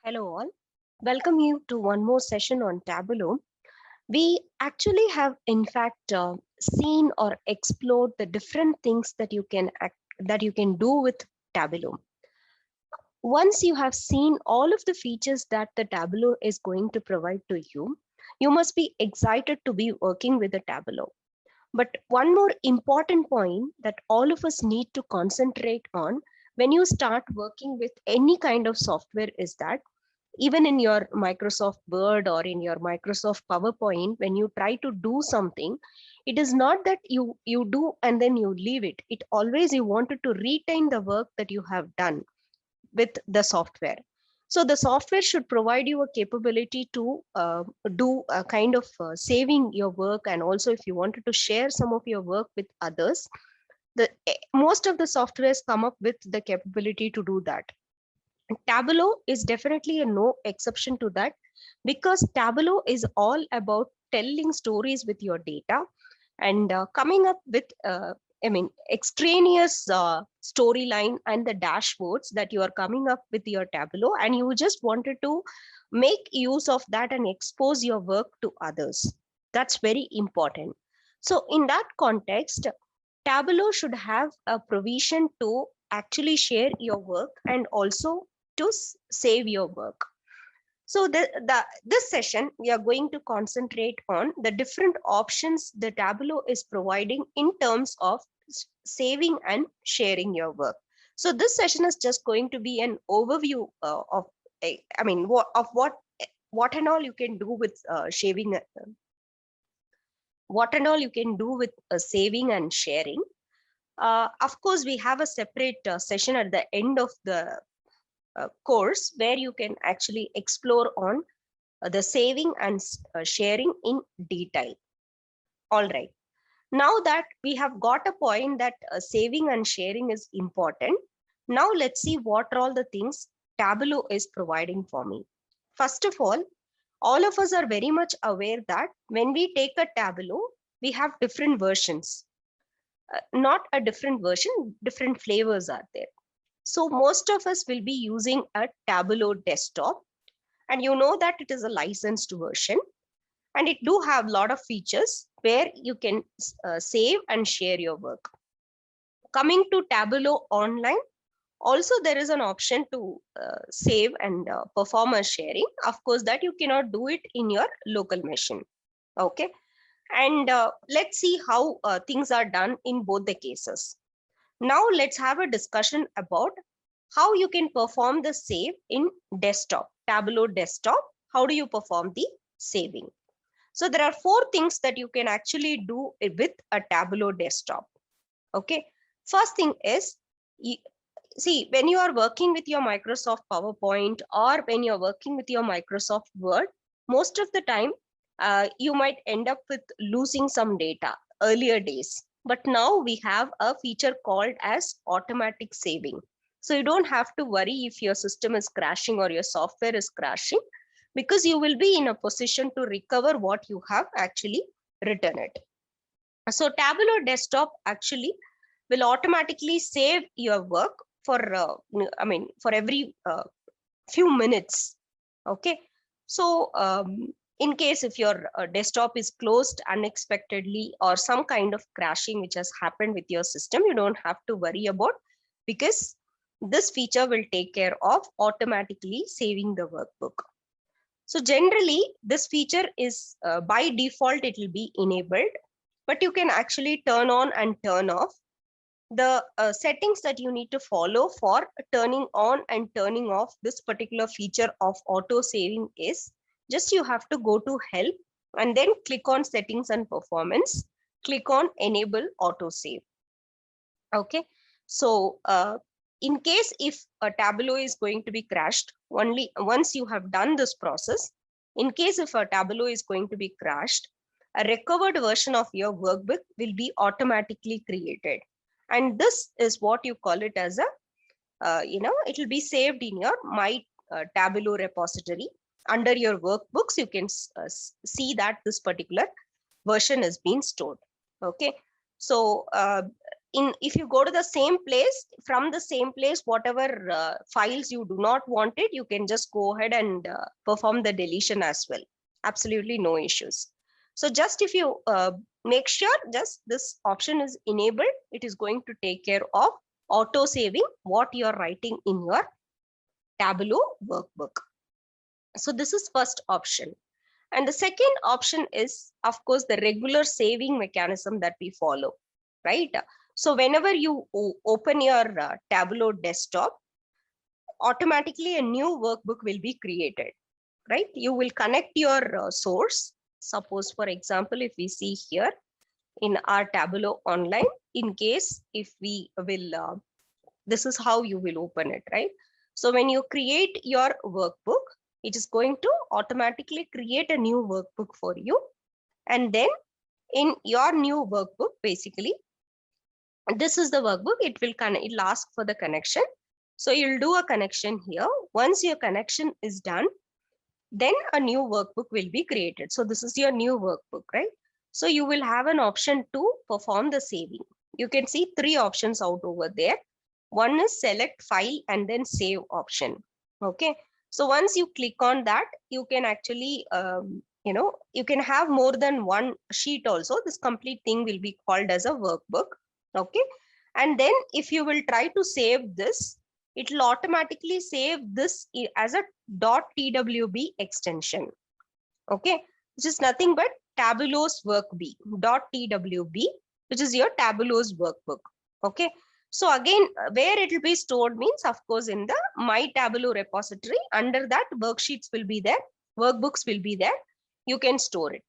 Hello all. Welcome you to one more session on Tableau. We actually have in fact seen or explored the different things that you can do with Tableau. Once you have seen all of the features that the Tableau is going to provide to you, you must be excited to be working with the Tableau. But one more important point that all of us need to concentrate on when you start working with any kind of software is that even in your Microsoft Word or in your Microsoft PowerPoint, when you try to do something, it is not that you do and then you leave it. It always you wanted to retain the work that you have done with the software. So the software should provide you a capability to do a kind of saving your work, and also if you wanted to share some of your work with others, most of the softwares come up with the capability to do that. Tableau is definitely a no exception to that, because Tableau is all about telling stories with your data and coming up with extraneous storyline and the dashboards that you are coming up with your Tableau, and you just wanted to make use of that and expose your work to others. That's very important. So in that context, Tableau should have a provision to actually share your work and also to save your work. So this session, we are going to concentrate on the different options the Tableau is providing in terms of saving and sharing your work. So this session is just going to be an overview of what and all you can do with saving, what and all you can do with saving and sharing. Of course, we have a separate session at the end of the course where you can actually explore on the saving and sharing in detail. All right. Now that we have got a point that saving and sharing is important, now let's see what are all the things Tableau is providing for me. First of all of us are very much aware that when we take a Tableau, we have different versions. Not a different version, different flavors are there. So most of us will be using a Tableau desktop, and you know that it is a licensed version, and it do have a lot of features where you can save and share your work. Coming to Tableau Online, also there is an option to save and perform a sharing. Of course, that you cannot do it in your local machine. Okay. And let's see how things are done in both the cases. Now let's have a discussion about how you can perform the save in desktop, Tableau desktop. How do you perform the saving? So there are 4 things that you can actually do with a Tableau desktop. Okay. First thing is, see, when you are working with your Microsoft PowerPoint or when you're working with your Microsoft Word, most of the time you might end up with losing some data earlier days. But now we have a feature called as automatic saving. So you don't have to worry if your system is crashing or your software is crashing, because you will be in a position to recover what you have actually written it. So Tableau desktop actually will automatically save your work for for every few minutes. Okay. So in case if your desktop is closed unexpectedly or some kind of crashing which has happened with your system, you don't have to worry about, because this feature will take care of automatically saving the workbook. So generally this feature is by default it will be enabled, but you can actually turn on and turn off. The settings that you need to follow for turning on and turning off this particular feature of auto saving is just you have to go to help and then click on settings and performance, click on enable auto save. Okay. So in case if a Tableau is going to be crashed, only once you have done this process, in case if a Tableau is going to be crashed, a recovered version of your workbook will be automatically created. And this is what you call it as a, it will be saved in your My Tableau repository. Under your workbooks, you can see that this particular version is being stored. Okay. So if you go to the same place, from the same place, whatever files you do not want it, you can just go ahead and perform the deletion as well. Absolutely no issues. So just if you make sure just this option is enabled, it is going to take care of auto saving what you're writing in your Tableau workbook. So this is first option. And the second option is, of course, the regular saving mechanism that we follow, right? So whenever you open your Tableau desktop, automatically a new workbook will be created, right? You will connect your source. Suppose, for example, if we see here in our Tableau online, in case if we will, this is how you will open it, right? So when you create your workbook, it is going to automatically create a new workbook for you. And then in your new workbook, basically, this is the workbook. It will it'll ask for the connection. So you'll do a connection here. Once your connection is done, then a new workbook will be created. So this is your new workbook, right? So you will have an option to perform the saving. You can see 3 options out over there. One is select file and then save option. Okay. So once you click on that, you can actually, you can have more than one sheet also. This complete thing will be called as a workbook. Okay. And then if you will try to save this, it will automatically save this as a .twb extension. Okay. Which is nothing but Tableau's workb, .twb, which is your Tableau's workbook. Okay. So again, where it will be stored means, of course, in the My Tableau repository. Under that, worksheets will be there, workbooks will be there. You can store it.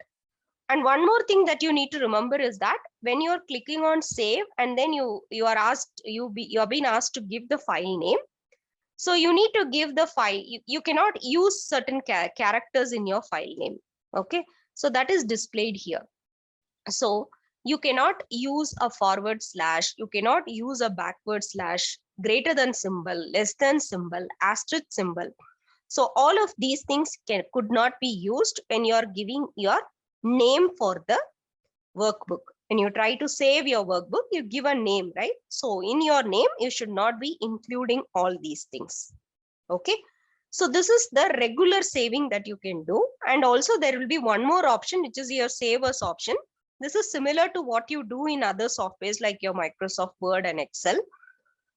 And one more thing that you need to remember is that when you're clicking on save and then you are asked, you are being asked to give the file name. So you need to give the file. You cannot use certain characters in your file name. Okay. So that is displayed here. So you cannot use a forward slash, you cannot use a backward slash, greater than symbol, less than symbol, asterisk symbol. So all of these things could not be used when you are giving your name for the workbook. When you try to save your workbook, you give a name, right? So in your name, you should not be including all these things. Okay. So this is the regular saving that you can do. And also there will be one more option, which is your save as option. This is similar to what you do in other softwares like your Microsoft Word and Excel.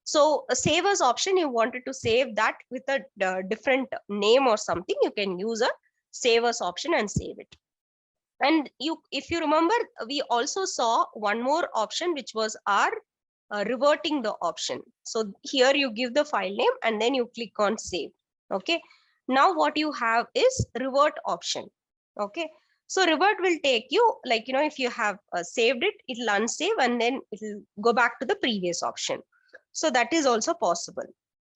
So a save as option, you wanted to save that with a different name or something, you can use a save as option and save it. And if you remember, we also saw one more option, which was our reverting the option. So here you give the file name and then you click on save. Okay. Now what you have is revert option. Okay. So revert will take you, like, if you have saved it, it will unsave and then it will go back to the previous option. So that is also possible.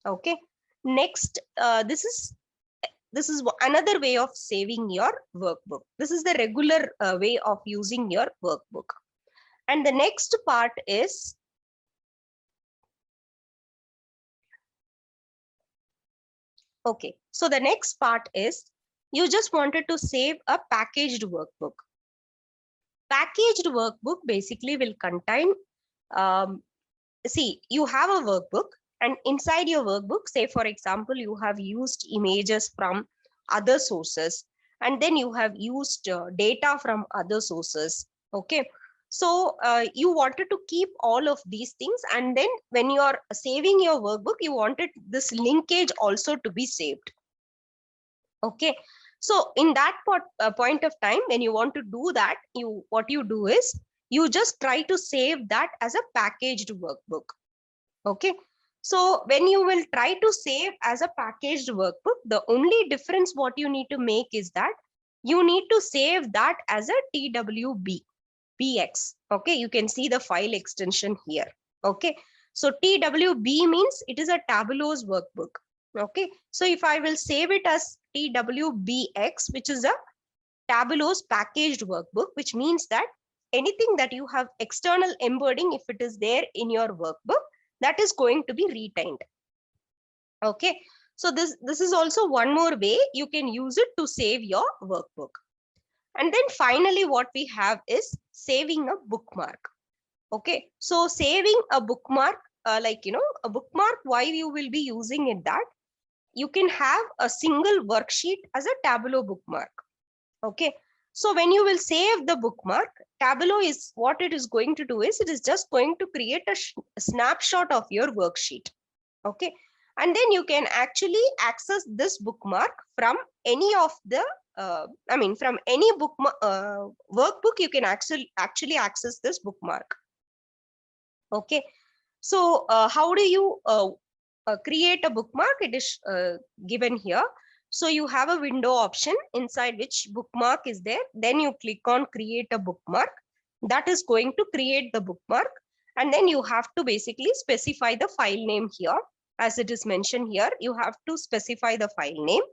Okay. Next, this is another way of saving your workbook. This is the regular way of using your workbook. And the next part is, okay, so the next part is, you just wanted to save a packaged workbook. Packaged workbook basically will contain, see, you have a workbook and inside your workbook, say for example, you have used images from other sources and then you have used data from other sources. Okay. So you wanted to keep all of these things, and then when you are saving your workbook, you wanted this linkage also to be saved. Okay. So in that point of time, when you want to do that, what you do is you just try to save that as a packaged workbook. Okay. So when you will try to save as a packaged workbook, the only difference what you need to make is that you need to save that as a TWB, BX. Okay. You can see the file extension here. Okay. So TWB means it is a Tableau's workbook. Okay. So if I will save it as TWBX, which is a Tableau's packaged workbook, which means that anything that you have external embedding, if it is there in your workbook, that is going to be retained. Okay. So this is also one more way you can use it to save your workbook. And then finally, what we have is saving a bookmark. Okay, so saving a bookmark, a bookmark, why you will be using it, that you can have a single worksheet as a Tableau bookmark. Okay, so when you will save the bookmark, Tableau is what it is going to do is it is just going to create a snapshot of your worksheet. Okay, and then you can actually access this bookmark from any of the from any workbook. You can actually access this bookmark. Okay, so how do you create a bookmark? It is given here. So you have a window option inside which bookmark is there. Then you click on create a bookmark. That is going to create the bookmark. And then you have to basically specify the file name here. As it is mentioned here, you have to specify the file name.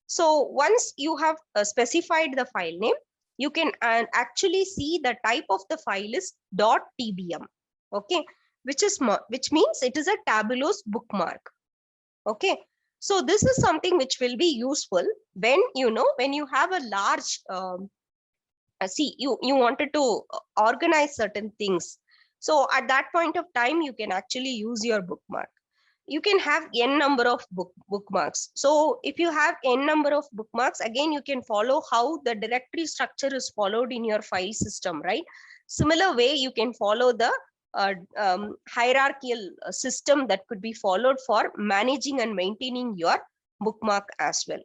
So once you have specified the file name, you can actually see the type of the file is .tbm. Okay, which means it is a Tableau's bookmark. Okay, so this is something which will be useful when when you have a large you wanted to organize certain things. So at that point of time, you can actually use your bookmark. You can have n number of bookmarks. So if you have n number of bookmarks, again you can follow how the directory structure is followed in your file system, right? Similar way you can follow the hierarchical system that could be followed for managing and maintaining your bookmark as well.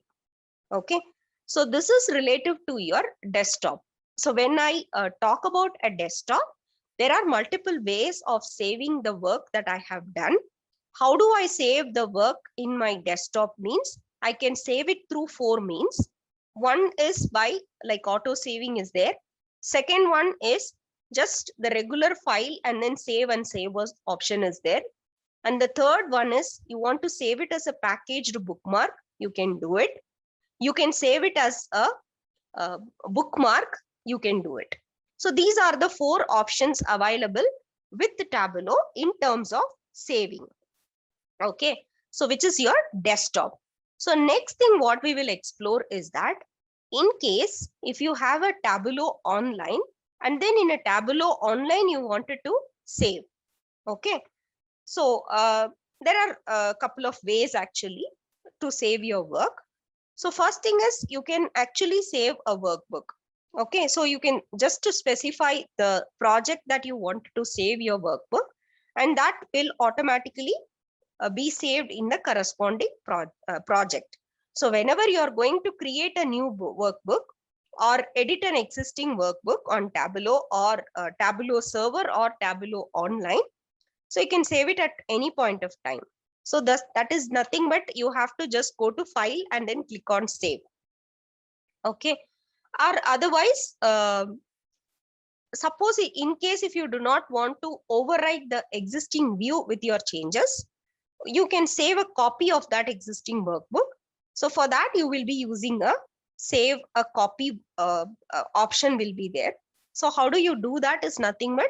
Okay, so this is relative to your desktop. So when I talk about a desktop, there are multiple ways of saving the work that I have done. How do I save the work in my desktop? Means I can save it through 4 means. One is by like auto saving is there. Second one is just the regular file and then save and save as option is there. And the third one is you want to save it as a packaged bookmark. You can do it. You can save it as a bookmark. You can do it. So these are the 4 options available with the Tableau in terms of saving. Okay, so which is your desktop. So next thing what we will explore is that in case if you have a Tableau online and then in a Tableau online you wanted to save. Okay, so there are a couple of ways actually to save your work. So first thing is you can actually save a workbook. Okay, so you can just to specify the project that you want to save your workbook, and that will automatically be saved in the corresponding project. So whenever you are going to create a new workbook or edit an existing workbook on Tableau or Tableau server or Tableau online, so you can save it at any point of time. So that is nothing but you have to just go to file and then click on save. Okay, or otherwise suppose in case if you do not want to overwrite the existing view with your changes, you can save a copy of that existing workbook. So for that you will be using a save a copy option will be there. So how do you do that is nothing but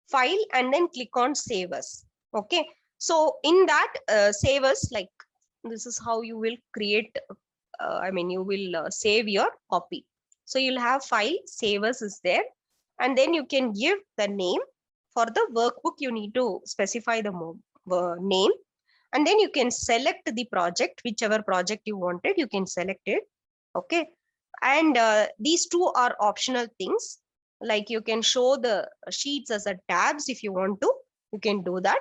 file and then click on save as. Okay, so in that save as, like this is how you will create you will save your copy. So you'll have file save as is there, and then you can give the name for the workbook. You need to specify the name, and then you can select the project, whichever project you wanted, you can select it. Okay, and these two are optional things, like you can show the sheets as a tabs if you want to, you can do that.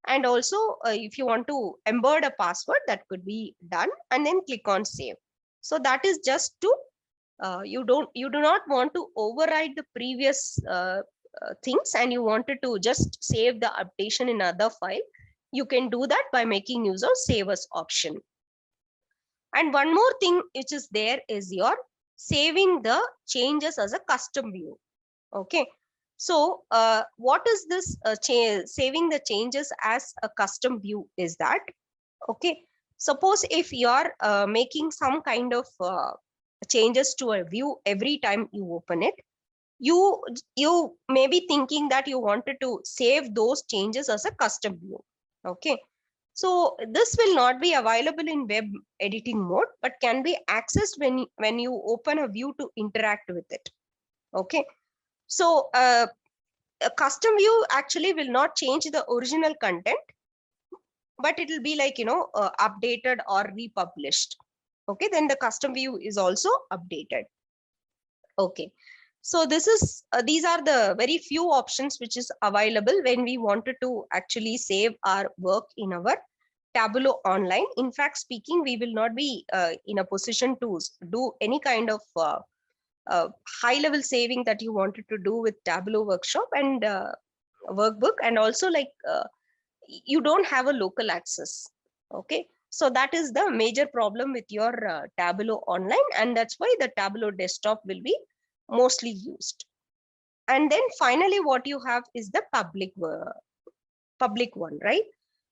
And also if you want to embed a password, that could be done, and then click on save. So that is just to you do not want to override the previous things and you wanted to just save the updation in other file, you can do that by making use of save as option. And one more thing which is there is your saving the changes as a custom view. Okay, so what is this saving the changes as a custom view is that, okay, suppose if you are making some kind of changes to a view every time you open it, you may be thinking that you wanted to save those changes as a custom view. Okay, so this will not be available in web editing mode, but can be accessed when you open a view to interact with it. Okay, so a custom view actually will not change the original content, but it will be like, updated or republished. Okay, then the custom view is also updated. Okay, so these are the very few options which is available when we wanted to actually save our work in our Tableau online. In fact speaking, we will not be in a position to do any kind of high level saving that you wanted to do with Tableau workshop and workbook, and also like you don't have a local access. Okay, so that is the major problem with your Tableau online, and that's why the Tableau desktop will be mostly used. And then finally what you have is the public one, right?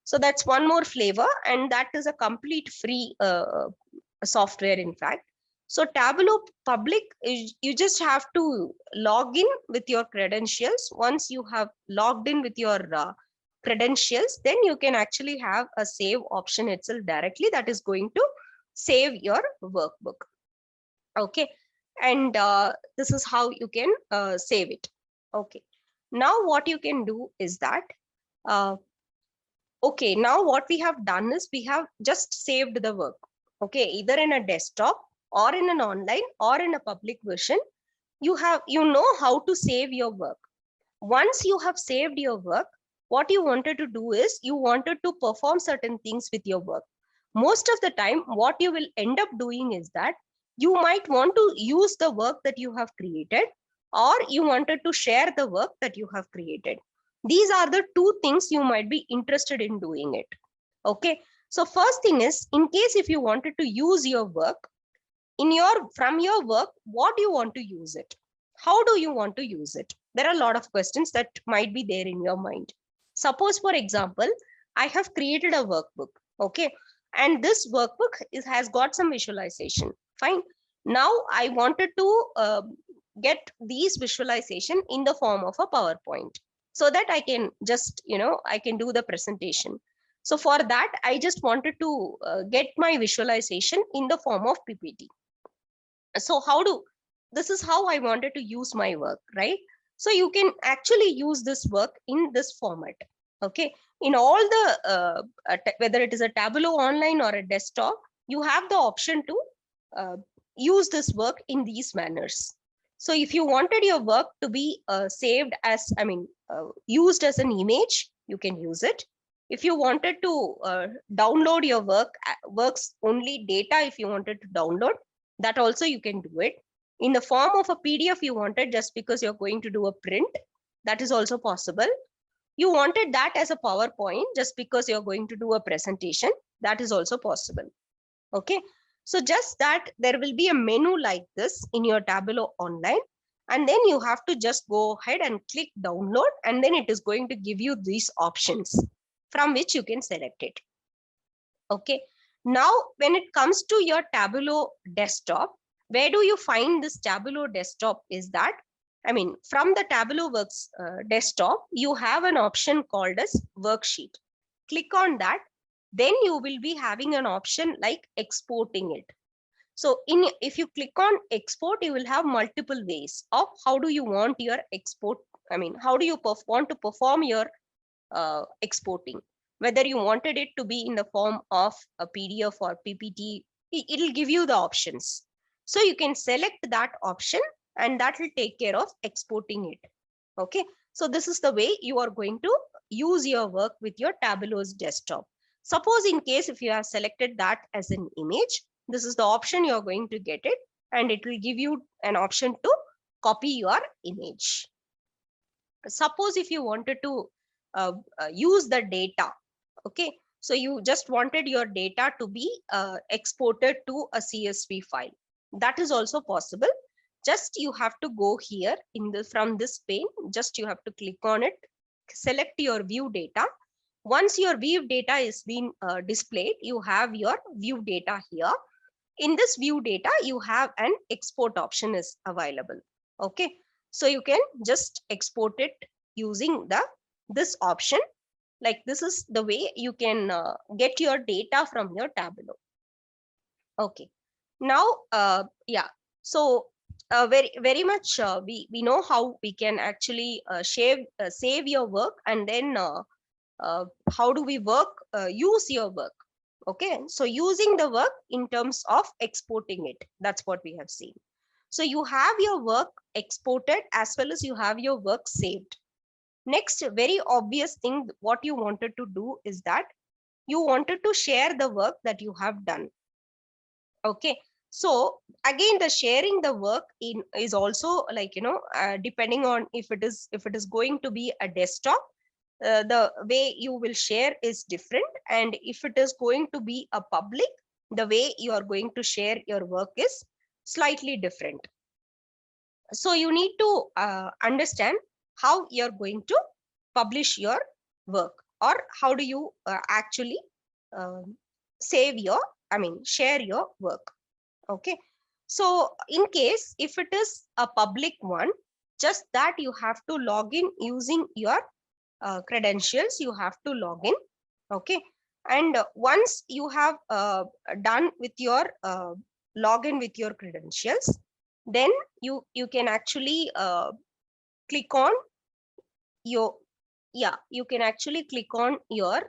So that's one more flavor, and that is a complete free software in fact. So Tableau public is, you just have to log in with your credentials. Once you have logged in with your credentials, then you can actually have a save option itself directly that is going to save your workbook. Okay, and this is how you can save it. Okay, now what you can do is that okay, now what we have done is we have just saved the work. Okay, either in a desktop or in an online or in a public version, you know how to save your work. Once you have saved your work, what you wanted to do is you wanted to perform certain things with your work. Most of the time what you will end up doing is that you might want to use the work that you have created, or you wanted to share the work that you have created. These are the two things you might be interested in doing it. Okay, so first thing is, in case if you wanted to use your work from your work, what do you want to use it? How do you want to use it? There are a lot of questions that might be there in your mind. Suppose for example, I have created a workbook. Okay, and this workbook has got some visualization. Fine, now I wanted to get these visualization in the form of a PowerPoint, so that I can just I can do the presentation. So for that I just wanted to get my visualization in the form of PPT. So this is how I wanted to use my work, right? So you can actually use this work in this format. Okay, in all the whether it is a Tableau online or a desktop, you have the option to use this work in these manners. So if you wanted your work to be saved as used as an image, you can use it. If you wanted to download your works only data, if you wanted to download that, also you can do it. In the form of a PDF you wanted, just because you're going to do a print, that is also possible. You wanted that as a PowerPoint just because you're going to do a presentation, that is also possible. Okay, so just that there will be a menu like this in your Tableau online, and then you have to just go ahead and click download, and then it is going to give you these options from which you can select it. Okay, now when it comes to your Tableau desktop, where do you find this Tableau desktop is that, from the Tableau Works desktop, you have an option called as worksheet. Click on that, then you will be having an option like exporting it. So if you click on export, you will have multiple ways of how do you want your export. How do you want to perform your exporting? Whether you wanted it to be in the form of a PDF or PPT, it'll give you the options. So you can select that option, and that will take care of exporting it. Okay, so this is the way you are going to use your work with your Tableau's desktop. Suppose in case if you have selected that as an image, this is the option you're going to get it, and it will give you an option to copy your image. Suppose if you wanted to use the data, okay, so you just wanted your data to be exported to a CSV file, that is also possible. Just you have to go here from this pane, just you have to click on it, select your view data. Once your view data is being displayed, you have your view data here. In this view data, you have an export option is available. Okay, so you can just export it using this option. Like this is the way you can get your data from your Tableau. Okay, now yeah, so very much we know how we can actually save your work, and then how do we work use your work. Okay, so using the work in terms of exporting it, that's what we have seen. So you have your work exported as well as you have your work saved. Next, very obvious thing what you wanted to do is that you wanted to share the work that you have done. Okay, so again, the sharing the work in is also like, depending on if it is going to be a desktop, the way you will share is different, and if it is going to be a public, the way you are going to share your work is slightly different. So you need to understand how you're going to publish your work, or how do you actually um save your share your work. Okay, so in case if it is a public one, just that you have to log in using your credentials, you have to log in. Okay, and once you have done with your login with your credentials, then you can actually click on your you can actually click on your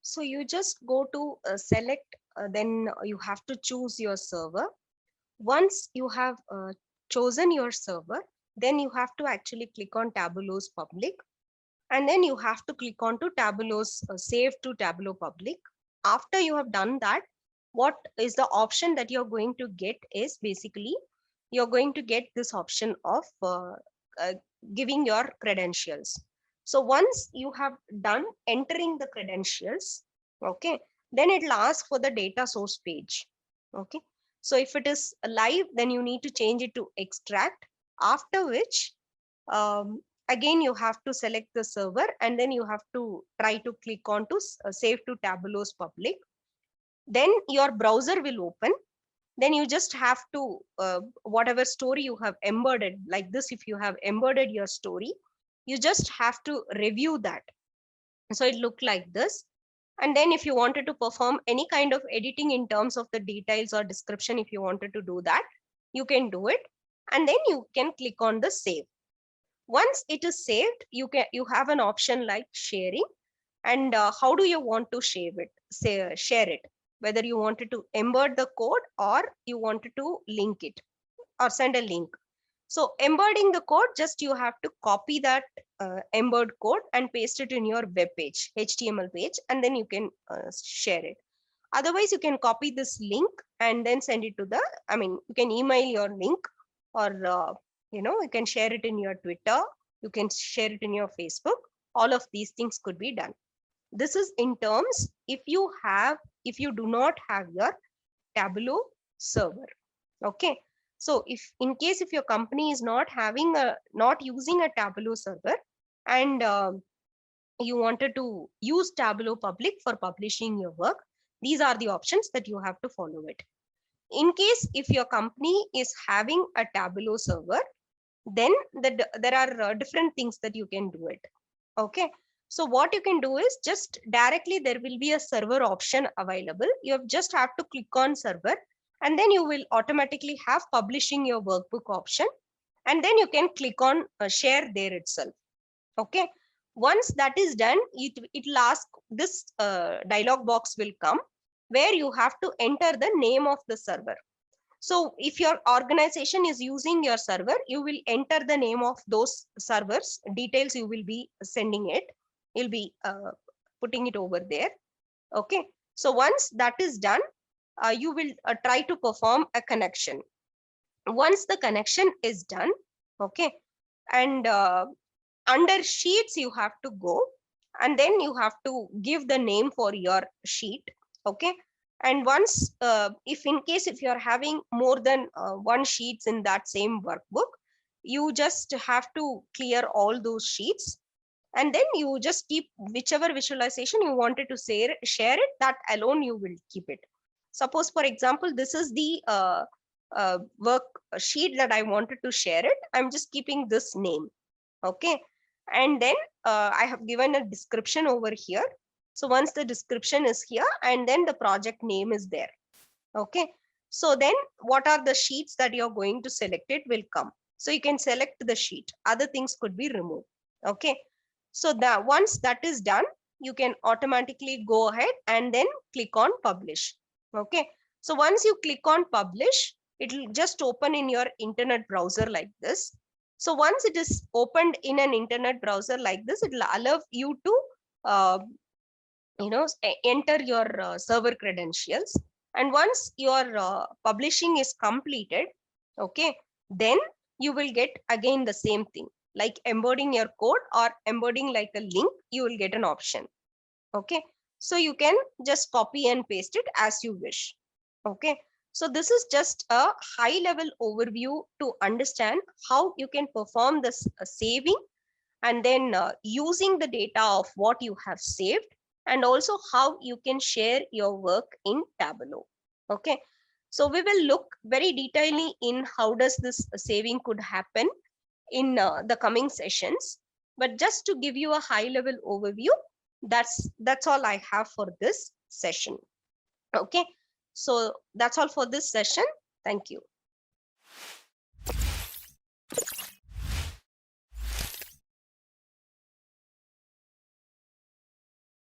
so you just go to select, then you have to choose your server. Once you have chosen your server, then you have to actually click on Tableau's public, and then you have to click on to Tableau's save to Tableau public. After you have done that, what is the option that you're going to get is basically you're going to get this option of uh, giving your credentials. So once you have done entering the credentials, okay, then it'll ask for the data source page. Okay, so if it is live, then you need to change it to extract, after which um, again you have to select the server, and then you have to try to click on to save to Tableau's public. Then your browser will open. Then you just have to whatever story you have embedded, like this, if you have embedded your story, you just have to review that. So it looked like this. And then if you wanted to perform any kind of editing in terms of the details or description, if you wanted to do that, you can do it, and then you can click on the save. Once it is saved, you have an option like sharing, and how do you want to share it, whether you wanted to embed the code or you wanted to link it or send a link. So embedding the code, just you have to copy that embed code and paste it in your web page, HTML page, and then you can share it. Otherwise, you can copy this link and then send it to the, you can email your link, or you can share it in your Twitter, you can share it in your Facebook. All of these things could be done. This is in terms if you do not have your Tableau server. Okay, so if your company is not using a Tableau server, and you wanted to use Tableau public for publishing your work, these are the options that you have to follow it. In case if your company is having a Tableau server, then there are different things that you can do it. Okay, so what you can do is just directly there will be a server option available. You just have to click on server, and then you will automatically have publishing your workbook option, and then you can click on share there itself. Okay, once that is done, it will ask this dialog box will come, where you have to enter the name of the server. So if your organization is using your server, you will enter the name of those servers details, you will be sending it, you'll be putting it over there. Okay, so once that is done, you will try to perform a connection. Once the connection is done, okay, and under sheets you have to go, and then you have to give the name for your sheet. Okay, and once if in case if you're having more than one sheets in that same workbook, you just have to clear all those sheets, and then you just keep whichever visualization you wanted to share it, that alone you will keep it. Suppose for example, this is the work sheet that I wanted to share it, I'm just keeping this name. Okay, and then I have given a description over here. So once the description is here and then the project name is there. Okay. So then what are the sheets that you're going to select it will come. So you can select the sheet. Other things could be removed. Okay. So that once that is done, you can automatically go ahead and then click on publish. Okay. So once you click on publish, it will just open in your internet browser like this. So once it is opened in an internet browser like this, it will allow you to enter your server credentials. And once your publishing is completed, okay, then you will get again the same thing, like embedding your code or embedding like a link, you will get an option. Okay, so you can just copy and paste it as you wish. Okay, so this is just a high level overview to understand how you can perform this saving, and then using the data of what you have saved, and also how you can share your work in Tableau. Okay, so we will look very detailedly in how does this saving could happen in the coming sessions. But just to give you a high level overview, that's all I have for this session. Okay, so that's all for this session. Thank you.